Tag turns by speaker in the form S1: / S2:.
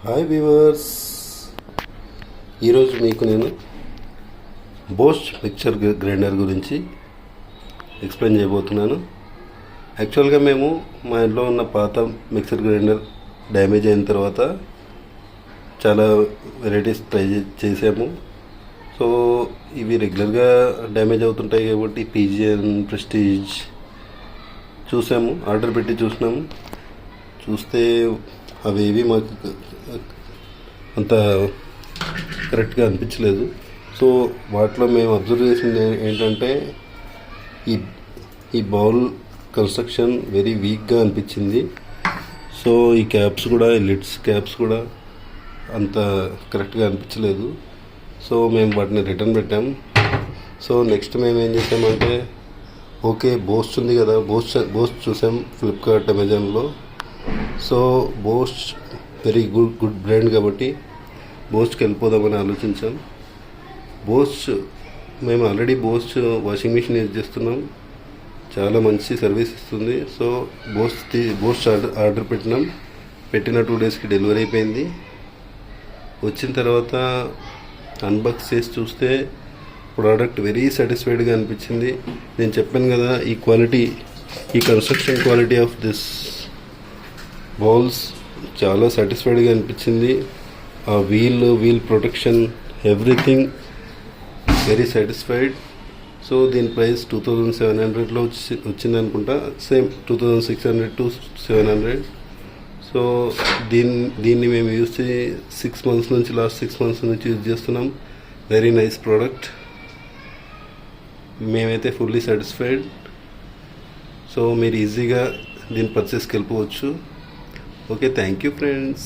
S1: Hi viewers, ఈరోజు మీకు నేను బోస్ట్ మిక్చర్ గ్రైండర్ గురించి ఎక్స్ప్లెయిన్ చేయబోతున్నాను. యాక్చువల్గా మేము మా ఇంట్లో ఉన్న పాత మిక్సర్ గ్రైండర్ డ్యామేజ్ అయిన తర్వాత చాలా వెరైటీస్ ట్రై చేసాము. సో ఇవి రెగ్యులర్గా డ్యామేజ్ అవుతుంటాయి కాబట్టి పిజియన్, ప్రెస్టీజ్ చూసాము, ఆర్డర్ పెట్టి చూస్తే అవేవి మాకు అంత కరెక్ట్గా అనిపించలేదు. సో వాటిలో మేము అబ్జర్వ్ చేసింది ఏంటంటే ఈ బౌల్ కన్స్ట్రక్షన్ వెరీ వీక్గా అనిపించింది. సో ఈ క్యాప్స్ కూడా, ఈ లిడ్స్ క్యాప్స్ కూడా అంత కరెక్ట్గా అనిపించలేదు. సో మేము వాటిని రిటర్న్ పెట్టాం. సో నెక్స్ట్ మేము ఏం చేసామంటే, ఓకే బోస్ట్ ఉంది కదా, బోస్ట్ చూసాం ఫ్లిప్కార్ట్, అమెజాన్లో. So Bosch very good brand కాబట్టి బోస్ట్కి వెళ్ళిపోదామని ఆలోచించాం. మేము already Bosch washing machine use చేస్తున్నాం, చాలా మంచి సర్వీస్ ఇస్తుంది. సో బోస్ట్ ఆర్డర్ పెట్టిన 2 డేస్కి డెలివరీ అయిపోయింది. వచ్చిన తర్వాత అన్బాక్స్ చేసి చూస్తే ప్రోడక్ట్ వెరీ సాటిస్ఫైడ్గా అనిపించింది. నేను చెప్పాను కదా, ఈ క్వాలిటీ, ఈ construction quality of this bowls చాలా సాటిస్ఫైడ్గా అనిపించింది. ఆ wheel protection, everything very satisfied. So దీని ప్రైస్ 2700లో వచ్చింది అనుకుంటా, సేమ్ 2600 to 700. సో దీన్ని మేము యూజ్ చేసి లాస్ట్ 6 months నుంచి యూజ్ చేస్తున్నాం. వెరీ నైస్ ప్రోడక్ట్, మేమైతే ఫుల్లీ సాటిస్ఫైడ్. సో మీరు ఈజీగా దీన్ని పర్చేస్కి వెళ్ళిపోవచ్చు. Okay, thank you friends.